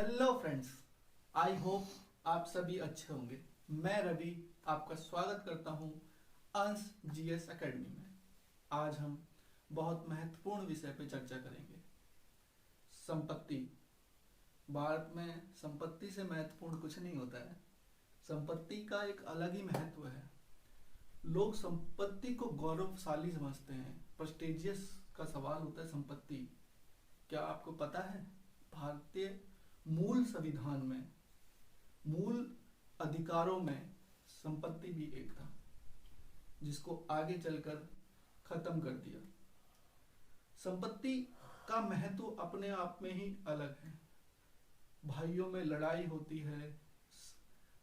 Hello friends, I hope आप सभी अच्छे होंगे। मैं रवि आपका स्वागत करता हूं अंश जीएस एकेडमी में। आज हम बहुत महत्वपूर्ण विषय पर चर्चा करेंगे, संपत्ति। भारत में संपत्ति से महत्वपूर्ण कुछ नहीं होता है। संपत्ति का एक अलग ही महत्व है। लोग संपत्ति को गौरवशाली समझते हैं, प्रेस्टिजियस का सवाल होता है संपत्ति। क्या आपको पता है भारतीय मूल संविधान में, मूल अधिकारों में संपत्ति भी एक था, जिसको आगे चलकर खत्म कर दिया। संपत्ति का महत्व अपने आप में ही अलग है। भाइयों में लड़ाई होती है,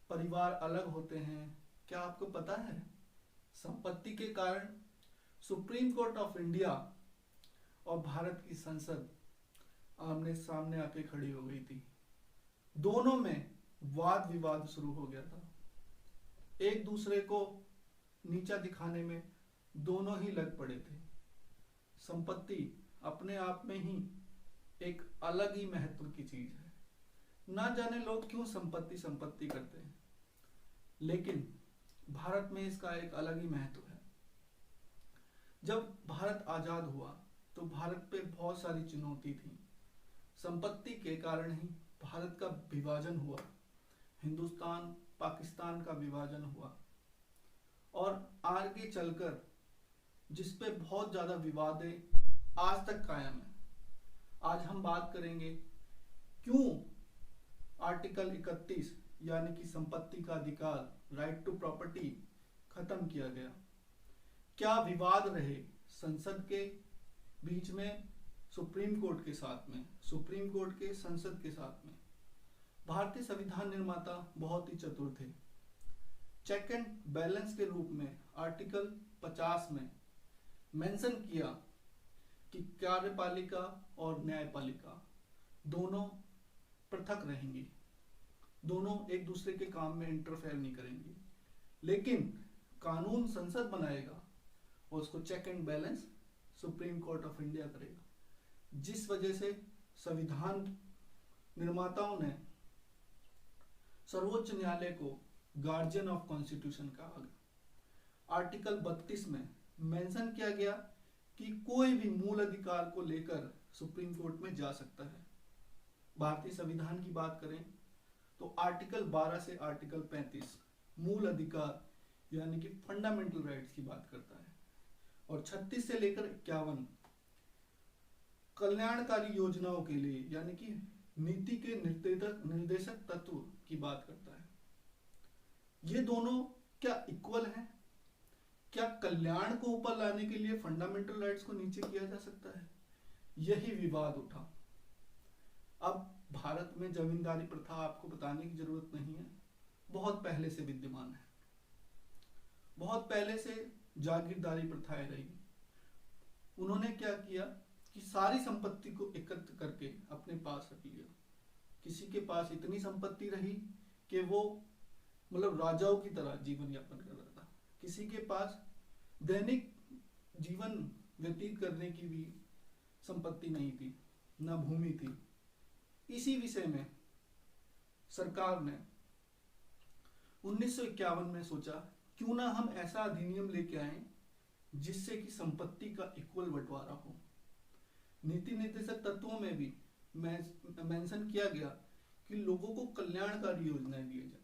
परिवार अलग होते हैं। क्या आपको पता है संपत्ति के कारण सुप्रीम कोर्ट ऑफ इंडिया और भारत की संसद आमने सामने आके खड़ी हो गई थी। दोनों में वाद विवाद शुरू हो गया था। एक दूसरे को नीचा दिखाने में दोनों ही लग पड़े थे। संपत्ति अपने आप में ही एक अलग ही महत्व की चीज है। ना जाने लोग क्यों संपत्ति संपत्ति करते हैं, लेकिन भारत में इसका एक अलग ही महत्व है। जब भारत आजाद हुआ तो भारत पे बहुत सारी चुनौती थी। संपत्ति के कारण ही भारत का विभाजन हुआ, हिंदुस्तान पाकिस्तान का विभाजन हुआ, और आगे चलकर जिस पे बहुत ज्यादा विवादें आज तक कायम है। आज हम बात करेंगे क्यों आर्टिकल 31 यानी कि संपत्ति का अधिकार, राइट टू प्रॉपर्टी, खत्म किया गया। क्या विवाद रहे संसद के बीच में, सुप्रीम कोर्ट के साथ में, सुप्रीम कोर्ट के संसद के साथ में। भारतीय संविधान निर्माता बहुत ही चतुर थे। चेक एंड बैलेंस के रूप में आर्टिकल 50 में मेंशन किया कि कार्यपालिका और न्यायपालिका दोनों पृथक रहेंगी, दोनों एक दूसरे के काम में इंटरफेयर नहीं करेंगी, लेकिन कानून संसद बनाएगा और उसको check and balance Supreme Court of India करेगा। जिस वजह से संविधान निर्माताओं ने सर्वोच्च न्यायालय को गार्जियन ऑफ कॉन्स्टिट्यूशन कहा। आर्टिकल 32 में मेंशन किया गया कि कोई भी मूल अधिकार को लेकर सुप्रीम कोर्ट में जा सकता है। भारतीय संविधान की बात करें तो आर्टिकल 12 से आर्टिकल 35 मूल अधिकार यानी कि फंडामेंटल राइट्स की बात करता है, और 36 से लेकर 51 कल्याणकारी योजनाओं के लिए यानी कि नीति के निर्देशक तत्व की बात करता है। ये दोनों क्या इक्वल हैं? क्या कल्याण को ऊपर लाने के लिए फंडामेंटल राइट्स को नीचे किया जा सकता है? यही विवाद उठा। अब भारत में जमींदारी प्रथा आपको बताने की जरूरत नहीं है, बहुत पहले से विद्यमान है। बहुत पहले से जागीरदारी प्रथाएं रही। उन्होंने क्या किया कि सारी संपत्ति को एकत्र करके अपने पास रख लिया। किसी के पास इतनी संपत्ति रही कि वो मतलब राजाओं की तरह जीवन यापन कर रहा था। किसी के पास दैनिक जीवन व्यतीत करने की भी संपत्ति नहीं थी, ना भूमि थी। इसी विषय में सरकार ने 1951 में सोचा क्यों ना हम ऐसा अधिनियम लेके आए जिससे कि संपत्ति का इक्वल बंटवारा हो। नीति निर्देशक तत्वों में भी मेंशन किया गया कि लोगों को कल्याणकारी योजनाएं दी जाए।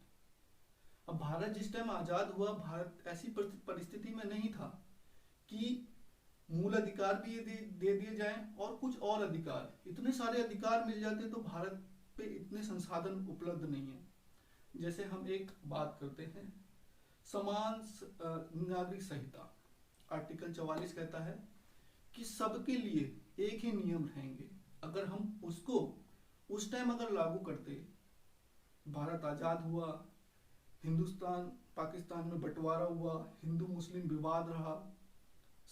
अब भारत जिस टाइम आजाद हुआ, भारत ऐसी परिस्थिति में नहीं था कि मूल अधिकार भी दे दिए जाएं और कुछ और अधिकार, इतने सारे अधिकार मिल जाते तो भारत पे इतने संसाधन उपलब्ध नहीं है। जैसे हम एक बात करते हैं समान नागरिक संहिता, आर्टिकल 44 कहता है कि सबके लिए एक ही नियम रहेंगे। अगर हम उसको उस टाइम अगर लागू करते, भारत आजाद हुआ, हिंदुस्तान पाकिस्तान में बंटवारा हुआ, हिंदू मुस्लिम विवाद रहा,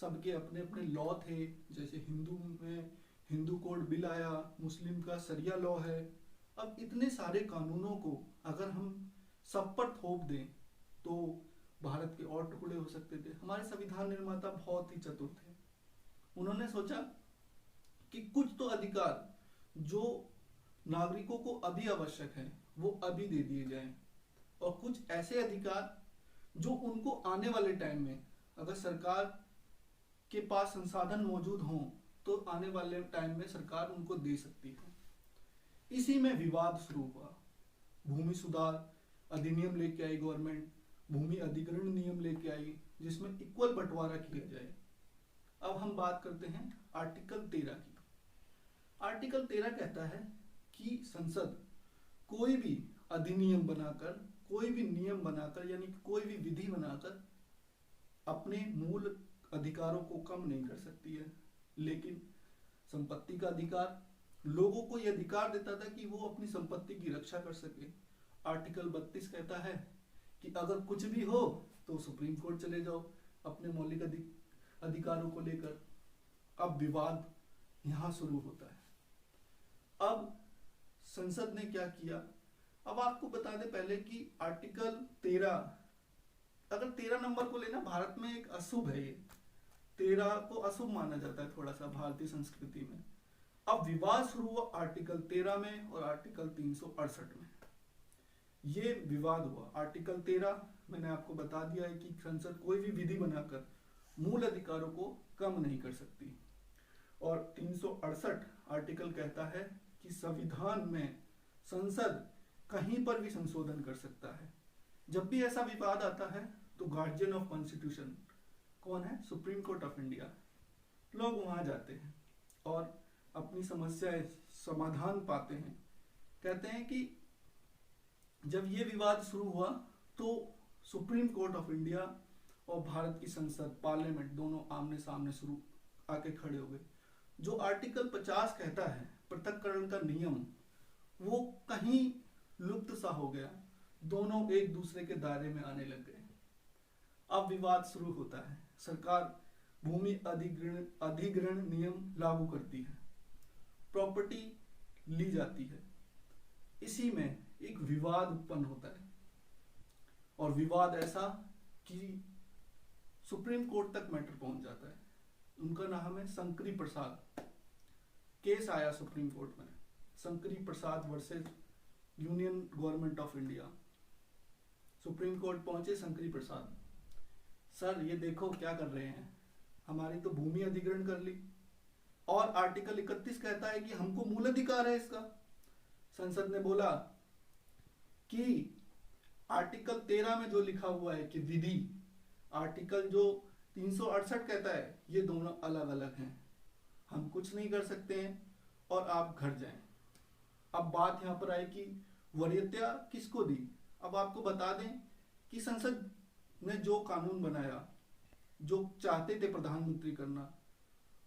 सबके अपने अपने लॉ थे। जैसे हिंदू में हिंदू कोड बिल आया, मुस्लिम का सरिया लॉ है। अब इतने सारे कानूनों को अगर हम सब पर थोप दें तो भारत के और टुकड़े हो सकते थे। हमारे संविधान निर्माता बहुत ही चतुर थे। उन्होंने सोचा कि कुछ तो अधिकार जो नागरिकों को अभी आवश्यक है वो अभी दे दिए जाएं, और कुछ ऐसे अधिकार जो उनको आने वाले टाइम में, अगर सरकार के पास संसाधन मौजूद हों तो आने वाले टाइम में सरकार उनको दे सकती है। इसी में विवाद शुरू हुआ। भूमि सुधार अधिनियम लेके आई गवर्नमेंट, भूमि अधिग्रहण नियम लेके आई, जिसमें इक्वल बंटवारा किया जाए। अब हम बात करते हैं आर्टिकल 13 की। आर्टिकल 13 कहता है कि संसद कोई भी अधिनियम बनाकर, कोई भी नियम बनाकर, यानी कोई भी विधि बनाकर अपने मूल अधिकारों को कम नहीं कर सकती है। लेकिन संपत्ति का अधिकार, लोगों को यह अधिकार देता था कि वो अपनी संपत्ति की रक्षा कर सके। आर्टिकल 32 कहता है कि अगर कुछ भी हो तो सुप्रीम कोर्ट चले जाओ अपने मौलिक अधिकारों को लेकर। अब विवाद यहां शुरू होता है। अब संसद ने क्या किया, अब आपको बता दें पहले कि आर्टिकल 13, अगर 13 नंबर को लेना, भारत में एक अशुभ है, ये 13 को अशुभ माना जाता है थोड़ा सा भारतीय संस्कृति में। अब विवाद शुरू हुआ आर्टिकल 13 में और आर्टिकल 368 में। ये विवाद हुआ। आर्टिकल 13 मैंने आपको बता दिया है कि संसद कोई भी विधि बनाकर मूल अधिकारों को कम नहीं कर सकती। और 368 आर्टिकल कहता है कि संविधान में संसद कहीं पर भी संशोधन कर सकता है। जब भी ऐसा विवाद आता है तो गार्जियन ऑफ कॉन्स्टिट्यूशन कौन है? Supreme Court of India. लोग वहां जाते हैं और अपनी समस्याएं समाधान पाते हैं। कहते हैं कि जब ये विवाद शुरू हुआ तो सुप्रीम कोर्ट ऑफ इंडिया और भारत की संसद, पार्लियामेंट, दोनों आमने सामने शुरू आके खड़े हो गए। जो आर्टिकल 50 कहता है पृथक्करण का नियम, वो कहीं लुप्त सा हो गया। दोनों एक दूसरे के दायरे में आने लग गए। अब विवाद शुरू होता है। सरकार भूमि अधिग्रहण नियम लागू करती है, प्रॉपर्टी ली जाती है। इसी में एक विवाद उत्पन्न होता है, और विवाद ऐसा कि सुप्रीम कोर्ट तक मैटर पहुंच जाता है। उनका नाम है शंकरी प्रसाद। केस आया सुप्रीम कोर्ट में, Shankari Prasad versus Union Government of India. Supreme Court पहुंचे शंकरी प्रसाद, सर ये देखो क्या कर रहे हैं, हमारी तो भूमि अधिग्रहण कर ली और आर्टिकल 31 कहता है कि हमको मूल अधिकार है इसका। संसद ने बोला कि आर्टिकल 13 में जो लिखा हुआ है कि विधि, आर्टिकल जो 368 कहता है, ये दोनों अलग अलग हैं, हम कुछ नहीं कर सकते हैं और आप घर जाएं। अब बात यहां पर आए कि वरीयता किसको दी। अब आपको बता दें कि संसद ने जो कानून बनाया, जो चाहते थे प्रधानमंत्री करना,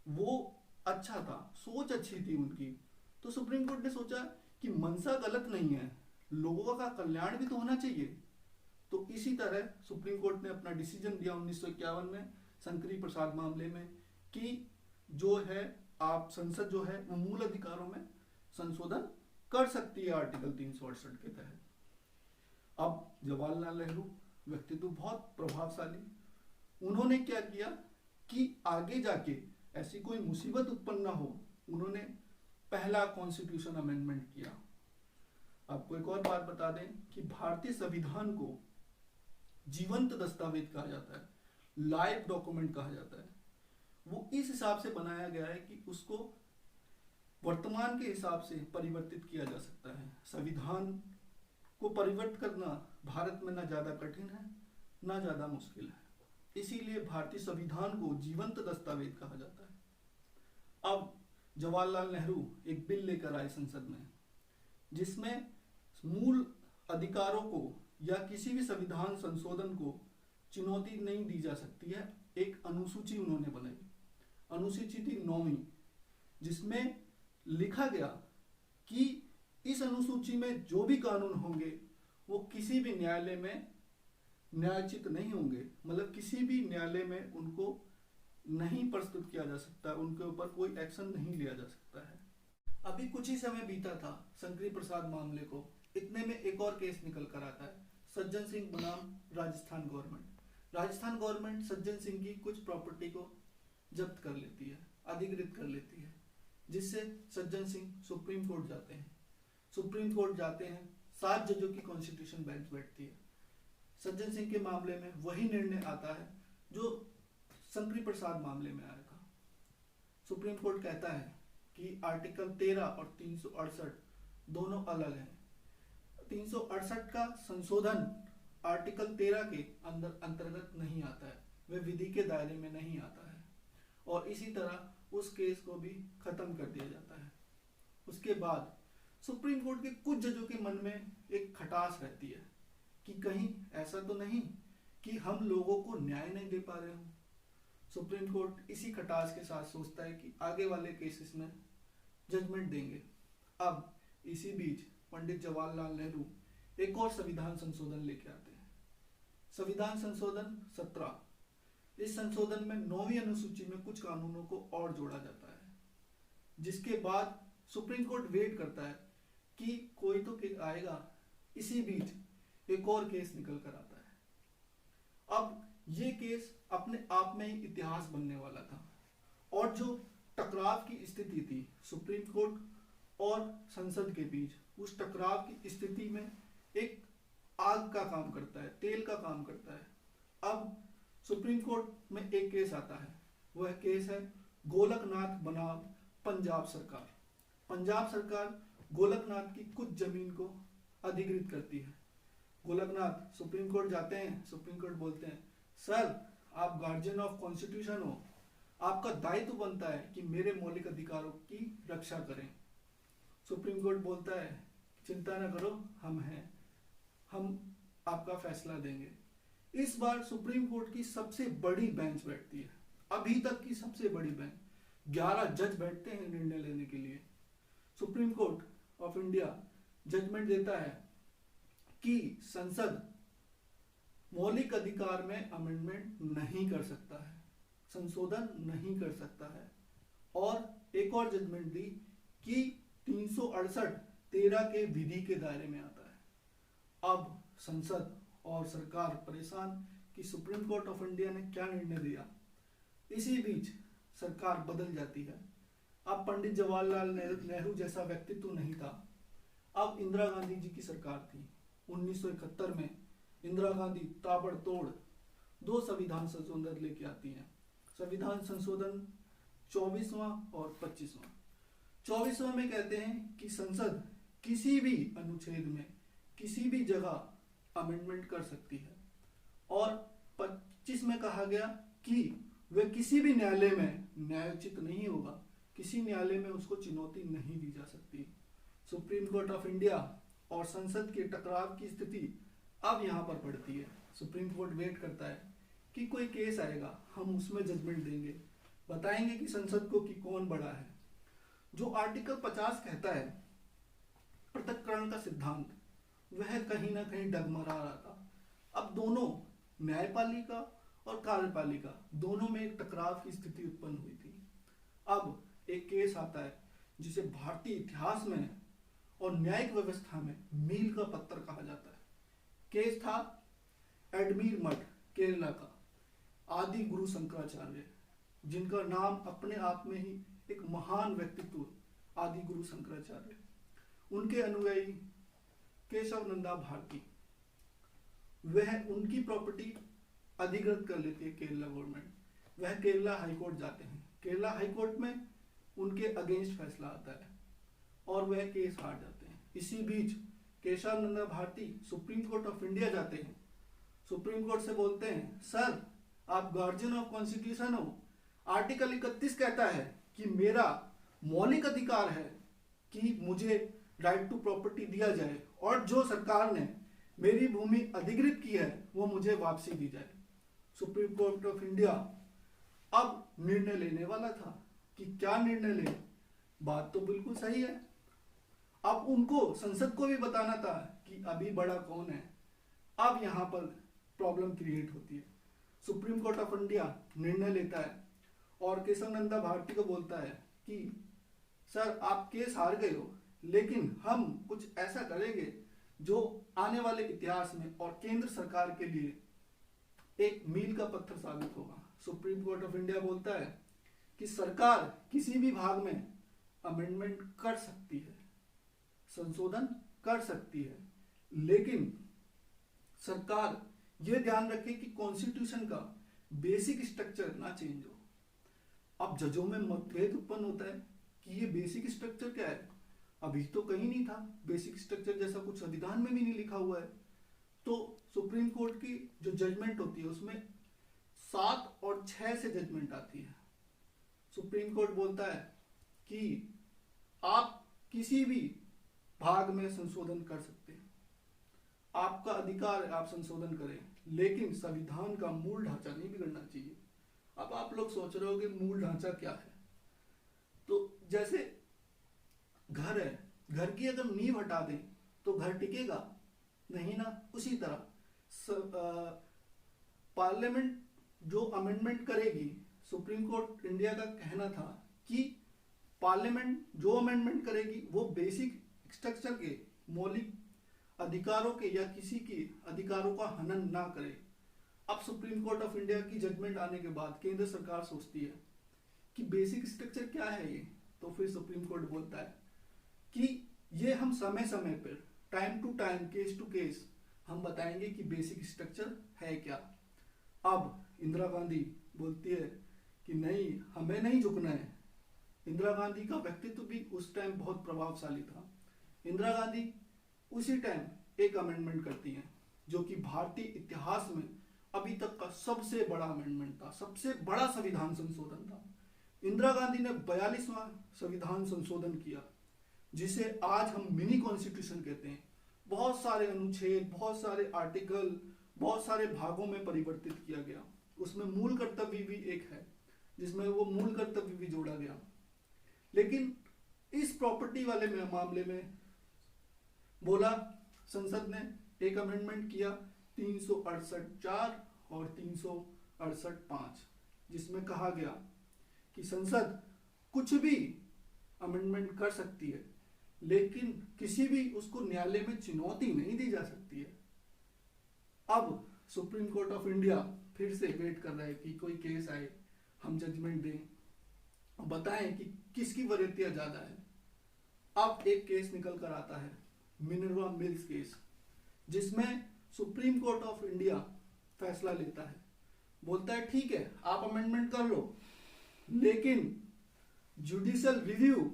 वो अच्छा था, सोच अच्छी थी उनकी। तो सुप्रीम कोर्ट ने सोचा कि मंशा गलत नहीं है, लोगों का कल्याण भी तो होना चाहिए। तो इसी तरह सुप्रीम कोर्ट ने अपना डिसीजन दिया 1951 में शंकरी प्रसाद मामले में कि जो है आप संसद जो है वो मूल अधिकारों में संशोधन कर सकती है आर्टिकल 368 के तहत। अब जवाहरलाल नेहरू व्यक्तित्व बहुत प्रभावशाली, उन्होंने क्या किया कि आगे जाके ऐसी कोई मुसीबत उत्पन्न ना हो, उन्होंने पहला कॉन्स्टिट्यूशन अमेंडमेंट किया। आपको एक और बात बता दें कि भारतीय संविधान को जीवंत दस्तावेज कहा जाता है, लाइव डॉक्यूमेंट कहा जाता है। वो इस हिसाब से बनाया गया है कि उसको वर्तमान के हिसाब से परिवर्तित किया जा सकता है। संविधान को परिवर्तित करना भारत में ना ज्यादा कठिन है ना ज्यादा मुश्किल है, इसीलिए भारतीय संविधान को जीवंत दस्तावेज कहा जाता है। अब जवाहरलाल नेहरू एक बिल लेकर आए संसद में, जिसमें मूल अधिकारों को या किसी भी संविधान संशोधन को चुनौती नहीं दी जा सकती है। एक अनुसूची उन्होंने बनाई, अनुसूची थी 9वीं, जिसमें लिखा गया कि इस अनुसूची में जो भी कानून होंगे वो किसी भी न्यायालय में न्यायोचित नहीं होंगे, मतलब किसी भी न्यायालय में उनको नहीं प्रस्तुत किया जा सकता, उनके ऊपर कोई एक्शन नहीं लिया जा सकता है। अभी कुछ ही समय बीता था शंकरी प्रसाद मामले को, इतने में एक और केस निकल कर आता है, सज्जन सिंह बनाम राजस्थान गवर्नमेंट। राजस्थान गवर्नमेंट सज्जन सिंह की कुछ प्रॉपर्टी को जब्त कर लेती है, अधिकृत कर लेती है, जिससे सज्जन सिंह सुप्रीम कोर्ट जाते हैं। सुप्रीम कोर्ट जाते हैं, 7 जजों की कॉन्स्टिट्यूशन बेंच बैठती है। सज्जन सिंह के मामले में वही निर्णय आता है जो शंकरी प्रसाद मामले में आया था। सुप्रीम कोर्ट कहता है कि आर्टिकल 13 और 368 दोनों अलग हैं। 368 का संशोधन आर्टिकल 13 के अंतर्गत नहीं आता है, वह विधि के दायरे में नहीं आता है, और इसी तरह उस केस को भी खत्म कर दिया जाता है। उसके बाद सुप्रीम कोर्ट के कुछ जजों के मन में एक खटास रहती है कि कहीं ऐसा तो नहीं कि हम लोगों को न्याय नहीं दे पा रहे हो। सुप्रीम कोर्ट इसी खटास के साथ सोचता है कि आगे वाले केसेस में जजमेंट देंगे। अब इसी बीच पंडित जवाहरलाल नेहरू एक और संविधान संशोधन लेके आते हैं, संविधान संशोधन 17। इस संशोधन में 9वीं अनुसूची में कुछ कानूनों को और जोड़ा जाता है, जिसके बाद सुप्रीम कोर्ट वेट करता है कि कोई तो आएगा। इसी बीच एक और केस निकल कर आता है। अब ये केस अपने आप में ही इतिहास बनने वाला था, और जो टकराव की स्थिति थी सुप्रीम कोर्ट और संसद के बीच, उस टकराव की स्थिति में एक आग का काम करता है, तेल का काम करता है। अब सुप्रीम कोर्ट में एक केस आता है, वह केस है गोलकनाथ बनाम पंजाब सरकार। पंजाब सरकार गोलकनाथ की कुछ जमीन को अधिकृत करती है। गोलकनाथ सुप्रीम कोर्ट जाते हैं, सुप्रीम कोर्ट बोलते हैं, सर आप गार्जियन ऑफ कॉन्स्टिट्यूशन हो, आपका दायित्व बनता है कि मेरे मौलिक अधिकारों की रक्षा करें। सुप्रीम कोर्ट बोलता है चिंता न करो, हम हैं, हम आपका फैसला देंगे। इस बार सुप्रीम कोर्ट की सबसे बड़ी बेंच बैठती है, अभी तक की सबसे बड़ी बेंच। 11 जज बैठते हैं निर्णय लेने के लिए। Supreme Court of India judgment देता है कि संसद मौलिक अधिकार में अमेंडमेंट नहीं कर सकता है, संशोधन नहीं कर सकता है, और एक और जजमेंट दी कि 368 13 के विधि के दायरे में आता है। अब संसद और सरकार परेशान कि सुप्रीम कोर्ट ऑफ इंडिया ने क्या निर्णय दिया। इसी बीच सरकार बदल जाती है। अब पंडित जवाहरलाल नेहरू जैसा व्यक्तित्व नहीं था, अब इंदिरा गांधी जी की सरकार थी। 1971 में इंदिरा गांधी ताबड़तोड़ 2 संविधान संशोधन लेके आती हैं। संविधान संशोधन 24वां और 25वां। 24वां में कहते हैं कि संसद किसी भी अनुच्छेद में किसी भी जगह अमेंडमेंट कर सकती है, और 25 में कहा गया कि वह किसी भी न्यायालय में न्यायोचित नहीं होगा, किसी न्यायालय में उसको चुनौती नहीं दी जा सकती। सुप्रीम कोर्ट ऑफ इंडिया और संसद के टकराव की स्थिति अब यहाँ पर पड़ती है। सुप्रीम कोर्ट वेट करता है कि कोई केस आएगा, हम उसमें जजमेंट देंगे, बताएंगे कि संसद को कि कौन बड़ा है। जो आर्टिकल 50 कहता है पृथक्करण का सिद्धांत, वह कहीं ना कहीं डगमगा रहा था। अब दोनों न्यायपालिका और कार्यपालिका दोनों में एक टकराव की स्थिति उत्पन्न हुई थी। अब एक केस आता है जिसे भारतीय इतिहास में और न्यायिक व्यवस्था में मील का पत्थर कहा जाता है। केस था एडमीर मठ केरला का आदि गुरु शंकराचार्य, जिनका नाम अपने आप में ही एक महान व्यक्तित्व, आदि गुरु शंकराचार्य। उनके अनुयायी केशव नंदा भारती, वह उनकी प्रॉपर्टी अधिकृत कर लेती है केरला गवर्नमेंट। वह केरला हाईकोर्ट जाते हैं, केरला हाईकोर्ट में उनके अगेंस्ट फैसला आता है और वह केस हार जाते हैं। इसी बीच Keshav Nanda Bharati Supreme Court of India जाते हैं, सुप्रीम कोर्ट से बोलते हैं सर आप गार्जियन ऑफ कॉन्स्टिट्यूशन हो, आर्टिकल 31 कहता है कि मेरा मौलिक अधिकार है कि मुझे राइट टू प्रॉपर्टी दिया जाए, और जो सरकार ने मेरी भूमि अधिकृत की है वो मुझे वापसी दी जाए। सुप्रीम कोर्ट ऑफ इंडिया अब निर्णय लेने वाला था कि क्या निर्णय ले। बात तो बिल्कुल सही है, अब उनको संसद को भी बताना था कि अभी बड़ा कौन है। अब यहाँ पर प्रॉब्लम क्रिएट होती है। सुप्रीम कोर्ट ऑफ इंडिया निर्णय लेता है और केशव नंदा भारती को बोलता है कि सर आप केस हार गए हो, लेकिन हम कुछ ऐसा करेंगे जो आने वाले इतिहास में और केंद्र सरकार के लिए एक मील का पत्थर साबित होगा। सुप्रीम कोर्ट ऑफ इंडिया बोलता है कि सरकार किसी भी भाग में अमेंडमेंट कर सकती है, संशोधन कर सकती है, लेकिन सरकार यह ध्यान रखे कि कॉन्स्टिट्यूशन का बेसिक स्ट्रक्चर ना चेंज हो। अब जजों में मतभेद उत्पन्न होता है कि ये बेसिक स्ट्रक्चर क्या है, अभी तो कहीं नहीं था, बेसिक स्ट्रक्चर जैसा कुछ संविधान में भी नहीं लिखा हुआ है। तो सुप्रीम कोर्ट की जो जजमेंट होती है उसमें 7 और 6 से जजमेंट आती है। सुप्रीम कोर्ट बोलता है कि आप किसी भी भाग में संशोधन कर सकते हैं, आपका अधिकार है, आप संशोधन करें, लेकिन संविधान का मूल ढांचा नहीं बिगड़ना चाहिए। अब आप लोग सोच रहे हो कि मूल ढांचा क्या है, तो जैसे घर है, घर की अगर नींव हटा दें तो घर टिकेगा नहीं ना। उसी तरह पार्लियामेंट जो अमेंडमेंट करेगी, सुप्रीम कोर्ट इंडिया का कहना था कि पार्लियामेंट जो अमेंडमेंट करेगी वो बेसिक स्ट्रक्चर के मौलिक अधिकारों के या किसी के अधिकारों का हनन ना करे। अब सुप्रीम कोर्ट ऑफ इंडिया की जजमेंट आने के बाद केंद्र सरकार सोचती है कि बेसिक स्ट्रक्चर क्या है ये, तो फिर सुप्रीम कोर्ट बोलता है कि ये हम समय समय पर time to time case to case हम बताएंगे कि बेसिक स्ट्रक्चर है क्या। अब इंदिरा गांधी बोलती है कि नहीं, हमें नहीं झुकना है। इंदिरा गांधी का व्यक्तित्व भी उस टाइम बहुत प्रभावशाली था। इंदिरा गांधी उसी टाइम एक अमेंडमेंट करती हैं जो कि भारतीय इतिहास में अभी तक का सबसे बड़ा अमेंडमेंट था, सबसे बड़ा संविधान संशोधन था। इंदिरा गांधी ने 42वां संविधान संशोधन किया, जिसे आज हम मिनी कॉन्स्टिट्यूशन कहते हैं। बहुत सारे अनुच्छेद, बहुत सारे आर्टिकल, बहुत सारे भागों में परिवर्तित किया गया। उसमें मूल कर्तव्य भी एक है जिसमें वो मूल कर्तव्य भी जोड़ा गया। लेकिन इस प्रॉपर्टी वाले मामले में बोला, संसद ने एक अमेंडमेंट किया 368(4) और 368(5), जिसमें कहा गया कि संसद कुछ भी अमेंडमेंट कर सकती है, लेकिन किसी भी उसको न्यायालय में चुनौती नहीं दी जा सकती है। अब सुप्रीम कोर्ट ऑफ इंडिया फिर से वेट कर रहा है कि कोई केस आए, हम जजमेंट दें, बताएं कि किसकी वरीयता ज्यादा है। अब एक केस निकल कर आता है, मिनर्वा मिल्स केस, जिसमें सुप्रीम कोर्ट ऑफ इंडिया फैसला लेता है, बोलता है ठीक है आप अमेंडमेंट कर लो, लेकिन जुडिशियल रिव्यू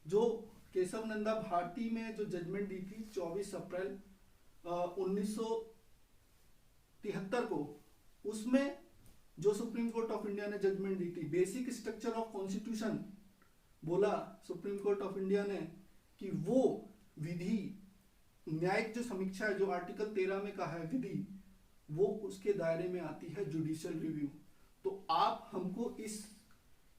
जो केशव नंदा भारती में जो जजमेंट दी थी 24 अप्रैल 1973 को, उसमें जो सुप्रीम कोर्ट ऑफ इंडिया ने जजमेंट दी थी बेसिक स्ट्रक्चर ऑफ कॉन्स्टिट्यूशन, बोला सुप्रीम कोर्ट ऑफ इंडिया ने कि वो विधि न्यायिक जो समीक्षा है, जो आर्टिकल 13 में कहा है विधि, वो उसके दायरे में आती है जुडिशियल रिव्यू। तो आप हमको इस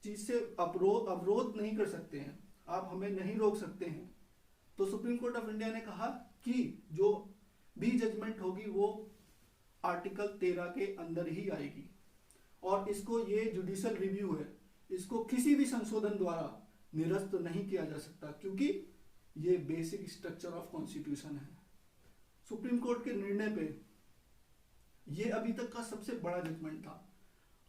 चीज से अवरोध नहीं कर सकते हैं, आप हमें नहीं रोक सकते हैं। तो सुप्रीम कोर्ट ऑफ इंडिया ने कहा कि जो भी जजमेंट होगी वो आर्टिकल 13 के अंदर ही आएगी, और इसको ये जुडिशियल रिव्यू है, इसको किसी भी संशोधन द्वारा निरस्त नहीं किया जा सकता, क्योंकि ये बेसिक स्ट्रक्चर ऑफ कॉन्स्टिट्यूशन है। सुप्रीम कोर्ट के निर्णय पे ये अभी तक का सबसे बड़ा जजमेंट था।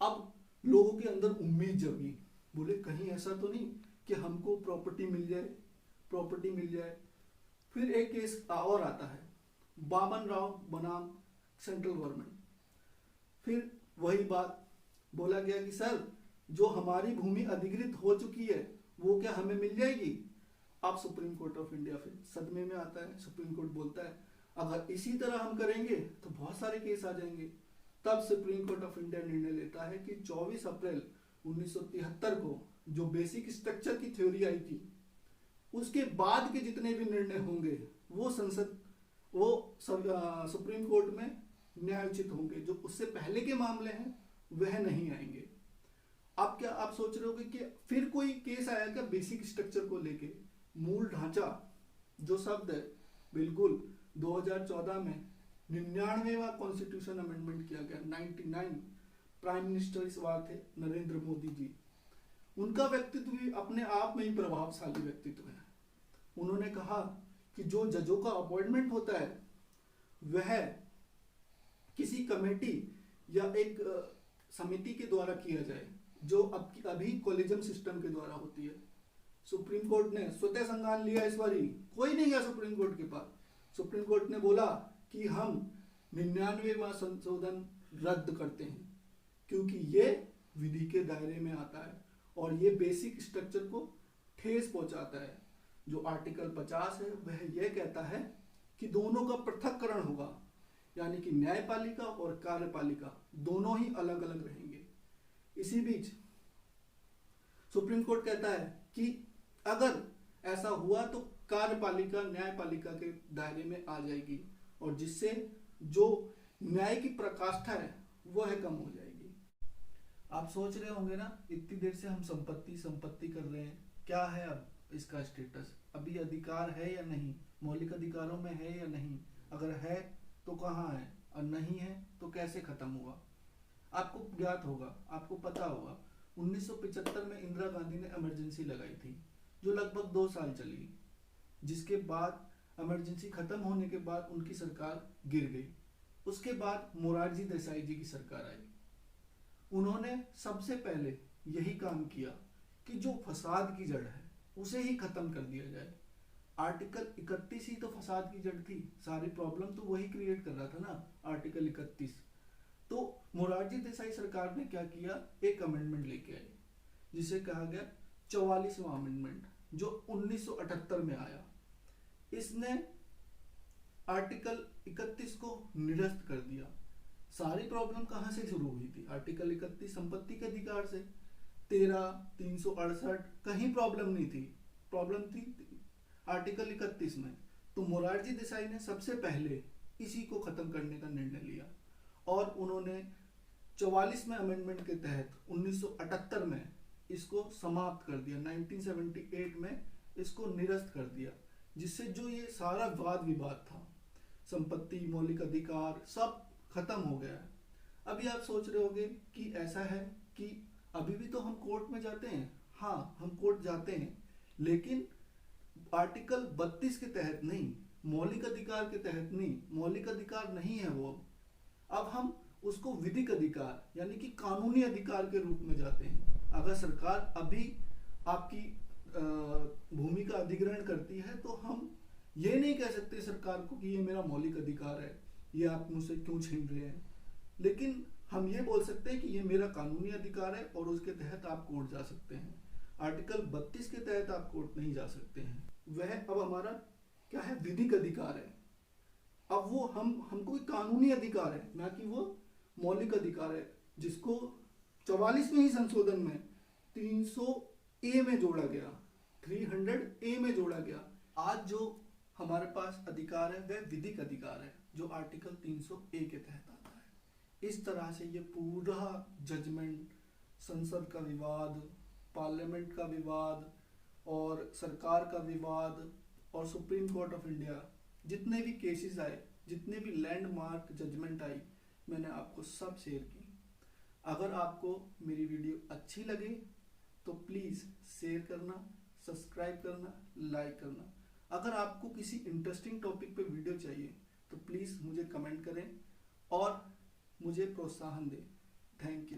अब लोगों के अंदर उम्मीद जगी, बोले कहीं ऐसा तो नहीं कि हमको प्रॉपर्टी मिल जाए। फिर एक केस और आता है, बामन राव बनाम सेंट्रल गवर्नमेंट। फिर वही बात बोला गया कि सर जो हमारी भूमि अधिकृत हो चुकी है वो क्या हमें मिल जाएगी। अब सुप्रीम कोर्ट ऑफ इंडिया फिर सदमे में आता है। सुप्रीम कोर्ट बोलता है अगर इसी तरह हम करेंगे तो बहुत सारे केस आ जाएंगे। तब सुप्रीम कोर्ट ऑफ इंडिया निर्णय लेता है कि 24 अप्रैल 1973 को जो बेसिक स्ट्रक्चर की थ्योरी आई थी, उसके बाद के जितने भी निर्णय होंगे वो सुप्रीम कोर्ट में न्यायोचित होंगे, जो उससे पहले के मामले हैं वह नहीं आएंगे। अब क्या आप सोच रहे होगे कि फिर कोई केस आया क्या बेसिक स्ट्रक्चर को लेके। मूल ढांचा जो शब्द है, बिल्कुल 2014 में 99वां कॉन्स्टिट्यूशन अमेंडमेंट किया गया, 99। प्राइम मिनिस्टर इस बार थे नरेंद्र मोदी जी। उनका व्यक्तित्व भी अपने आप में ही प्रभावशाली व्यक्तित्व है। उन्होंने कहा कि जो जजों का अपॉइंटमेंट होता है वह किसी कमेटी या एक समिति के द्वारा किया जाए, जो अभी कॉलेजियम सिस्टम के द्वारा होती है। सुप्रीम कोर्ट ने स्वतः संज्ञान लिया इस बारी, कोई नहीं गया सुप्रीम कोर्ट के पास। सुप्रीम कोर्ट ने बोला कि हम 99वां संशोधन रद्द करते हैं क्योंकि ये विधि के दायरे में आता है और ये बेसिक स्ट्रक्चर को ठेस पहुंचाता है। जो आर्टिकल 50 है वह यह कहता है कि दोनों का पृथक्करण होगा, यानी कि न्यायपालिका और कार्यपालिका दोनों ही अलग अलग रहेंगे। इसी बीच सुप्रीम कोर्ट कहता है कि अगर ऐसा हुआ तो कार्यपालिका न्यायपालिका के दायरे में आ जाएगी और जिससे जो न्याय की प्रकाष्ठा है वह कम हो जाएगी। आप सोच रहे होंगे ना, इतनी देर से हम संपत्ति कर रहे हैं, क्या है अब इसका स्टेटस, अभी अधिकार है या नहीं, मौलिक अधिकारों में है या नहीं, अगर है तो कहाँ है और नहीं है तो कैसे खत्म हुआ। आपको ज्ञात होगा, आपको पता होगा 1975 में इंदिरा गांधी ने इमरजेंसी लगाई थी जो लगभग 2 साल चली, जिसके बाद इमरजेंसी खत्म होने के बाद उनकी सरकार गिर गई। उसके बाद मोरारजी देसाई जी की सरकार आई। उन्होंने सबसे पहले यही काम किया कि जो फसाद की जड़ है उसे ही खत्म कर दिया जाए। आर्टिकल 31 ही तो फसाद की जड़ थी, सारी प्रॉब्लम तो वही क्रिएट कर रहा था ना, आर्टिकल 31। तो मोरारजी देसाई सरकार ने क्या किया, एक अमेंडमेंट लेके आई जिसे कहा गया 44वां अमेंडमेंट, जो 1978 में आया। इसने आर्टिकल 31 को निरस्त कर दिया। सारी प्रॉब्लम कहां से शुरू हुई थी, आर्टिकल 31 संपत्ति के अधिकार से। 13, 368 कहीं प्रॉब्लम नहीं थी, प्रॉब्लम थी आर्टिकल 31 में। तो मोरारजी देसाई ने सबसे पहले इसी को खत्म करने का निर्णय लिया और उन्होंने 44वें अमेंडमेंट के तहत 1978 में इसको समाप्त कर दिया, 1978 में इसको निरस्त कर दिया, जिससे जो ये सारा वाद विवाद था, संपत्ति, मौलिक अधिकार, सब खत्म हो गया है। अभी आप सोच रहे होंगे कि ऐसा है कि अभी भी तो हम कोर्ट में जाते हैं। हाँ, हम कोर्ट जाते हैं, लेकिन आर्टिकल 32 के तहत नहीं, मौलिक अधिकार के तहत नहीं, मौलिक अधिकार नहीं है वो। अब हम उसको विधिक अधिकार यानी कि कानूनी अधिकार के रूप में जाते हैं। अगर सरकार अभी आपकी भूमि का अधिग्रहण करती है तो हम ये नहीं कह सकते सरकार को कि ये मेरा मौलिक अधिकार है, ये आप मुझसे क्यों छीन रहे हैं, लेकिन हम ये बोल सकते हैं कि ये मेरा कानूनी अधिकार है और उसके तहत आप कोर्ट जा सकते हैं। आर्टिकल 32 के तहत आप कोर्ट नहीं जा सकते हैं। वह अब हमारा क्या है, विधिक अधिकार है। अब वो हमको कानूनी अधिकार है, ना कि वो मौलिक अधिकार है, जिसको 44वें ही संशोधन में 300A में जोड़ा गया, 300A में जोड़ा गया। आज जो हमारे पास अधिकार है वह विधिक अधिकार है, जो आर्टिकल 300A के तहत आता है। इस तरह से ये पूरा जजमेंट, संसद का विवाद, पार्लियामेंट का विवाद और सरकार का विवाद और सुप्रीम कोर्ट ऑफ इंडिया, जितने भी केसेस आए, जितने भी लैंडमार्क जजमेंट आई, मैंने आपको सब शेयर की। अगर आपको मेरी वीडियो अच्छी लगे तो प्लीज़ शेयर करना, सब्सक्राइब करना, लाइक करना। अगर आपको किसी इंटरेस्टिंग टॉपिक पे वीडियो चाहिए तो प्लीज़ मुझे कमेंट करें और मुझे प्रोत्साहन दें। Thank you.